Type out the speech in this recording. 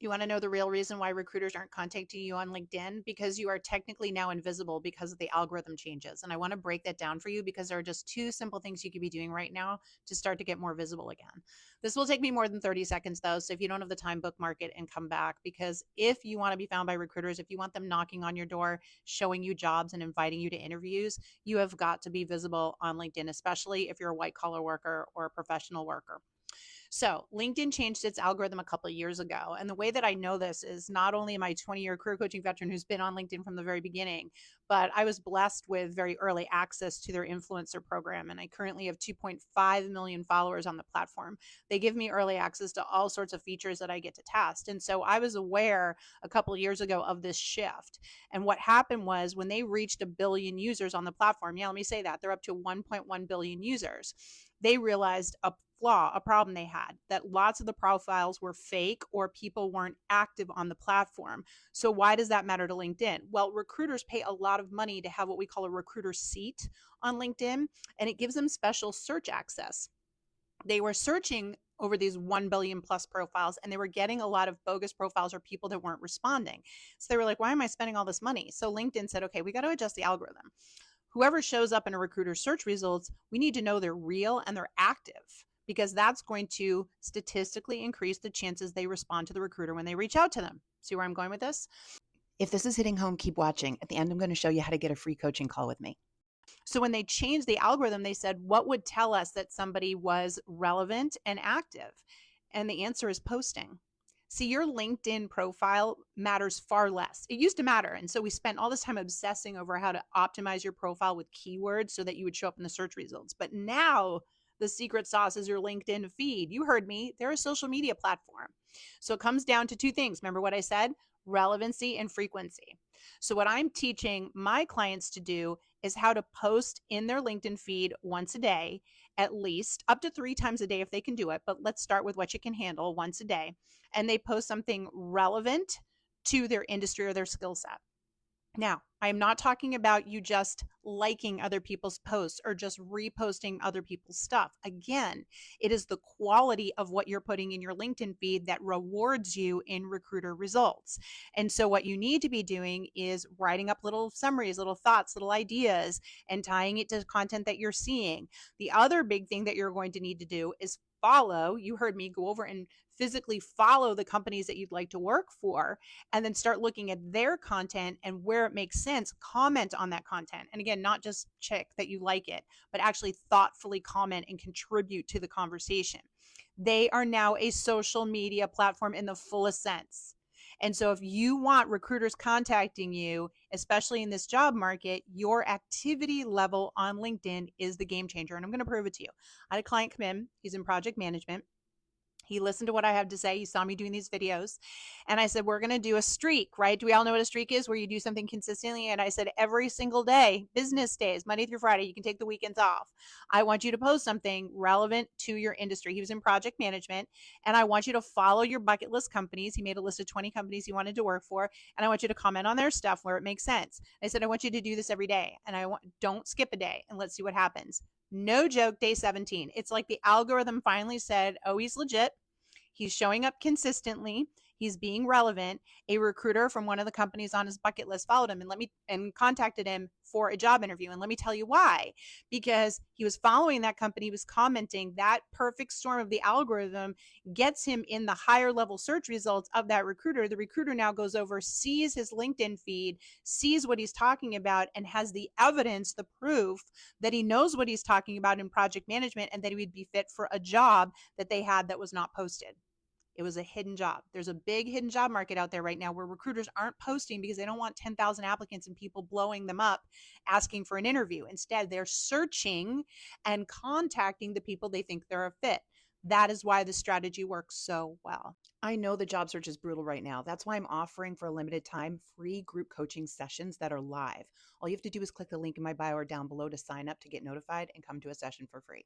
You want to know the real reason why recruiters aren't contacting you on LinkedIn? Because you are technically now invisible because of the algorithm changes. And I want to break that down for you because there are just two simple things you could be doing right now to start to get more visible again. This will take me more than 30 seconds though. So if you don't have the time, bookmark it and come back, because if you want to be found by recruiters, if you want them knocking on your door, showing you jobs and inviting you to interviews, you have got to be visible on LinkedIn, especially if you're a white collar worker or a professional worker. So LinkedIn changed its algorithm a couple of years ago. And the way that I know this is not only am I a 20-year career coaching veteran who's been on LinkedIn from the very beginning, but I was blessed with very early access to their influencer program. And I currently have 2.5 million followers on the platform. They give me early access to all sorts of features that I get to test. And so I was aware a couple of years ago of this shift. And what happened was when they reached a billion users on the platform, yeah, let me say that, they're up to 1.1 billion users. They realized a flaw, a problem they had, that lots of the profiles were fake or people weren't active on the platform. So why does that matter to LinkedIn? Well, recruiters pay a lot of money to have what we call a recruiter seat on LinkedIn, and it gives them special search access. They were searching over these 1 billion plus profiles, and they were getting a lot of bogus profiles or people that weren't responding. So they were like, why am I spending all this money? So LinkedIn said, okay, we got to adjust the algorithm. Whoever shows up in a recruiter search results, we need to know they're real and they're active, because that's going to statistically increase the chances they respond to the recruiter when they reach out to them. See where I'm going with this? If this is hitting home, keep watching. At the end, I'm going to show you how to get a free coaching call with me. So when they changed the algorithm, they said, what would tell us that somebody was relevant and active? And the answer is posting. See, your LinkedIn profile matters far less. It used to matter. And so we spent all this time obsessing over how to optimize your profile with keywords so that you would show up in the search results. But now the secret sauce is your LinkedIn feed. You heard me. They're a social media platform. So it comes down to two things. Remember what I said? Relevancy and frequency. So what I'm teaching my clients to do is how to post in their LinkedIn feed once a day, at least up to 3 times a day if they can do it. But let's start with what you can handle once a day. And they post something relevant to their industry or their skill set. Now, I'm not talking about you just liking other people's posts or just reposting other people's stuff. Again, it is the quality of what you're putting in your LinkedIn feed that rewards you in recruiter results. And so what you need to be doing is writing up little summaries, little thoughts, little ideas, and tying it to content that you're seeing. The other big thing that you're going to need to do is follow. You heard me go over and physically follow the companies that you'd like to work for, and then start looking at their content, and where it makes sense, comment on that content. And again, not just check that you like it, but actually thoughtfully comment and contribute to the conversation. They are now a social media platform in the fullest sense. And so if you want recruiters contacting you, especially in this job market, your activity level on LinkedIn is the game changer. And I'm going to prove it to you. I had a client come in, he's in project management. He listened to what I have to say. He saw me doing these videos. And I said, we're going to do a streak, right? Do we all know what a streak is? Where you do something consistently. And I said, every single day, business days, Monday through Friday, you can take the weekends off. I want you to post something relevant to your industry. He was in project management. And I want you to follow your bucket list companies. He made a list of 20 companies he wanted to work for. And I want you to comment on their stuff where it makes sense. I said, I want you to do this every day. And don't skip a day, and let's see what happens. No joke, day 17. It's like the algorithm finally said, oh, he's legit. He's showing up consistently. He's being relevant. A recruiter from one of the companies on his bucket list followed him and contacted him for a job interview. And let me tell you why. Because he was following that company, he was commenting. That perfect storm of the algorithm gets him in the higher level search results of that recruiter. The recruiter now goes over, sees his LinkedIn feed, sees what he's talking about, and has the evidence, the proof that he knows what he's talking about in project management, and that he would be fit for a job that they had that was not posted. It was a hidden job. There's a big hidden job market out there right now where recruiters aren't posting because they don't want 10,000 applicants and people blowing them up asking for an interview. Instead, they're searching and contacting the people they think they're a fit. That is why the strategy works so well. I know the job search is brutal right now. That's why I'm offering for a limited time free group coaching sessions that are live. All you have to do is click the link in my bio or down below to sign up to get notified and come to a session for free.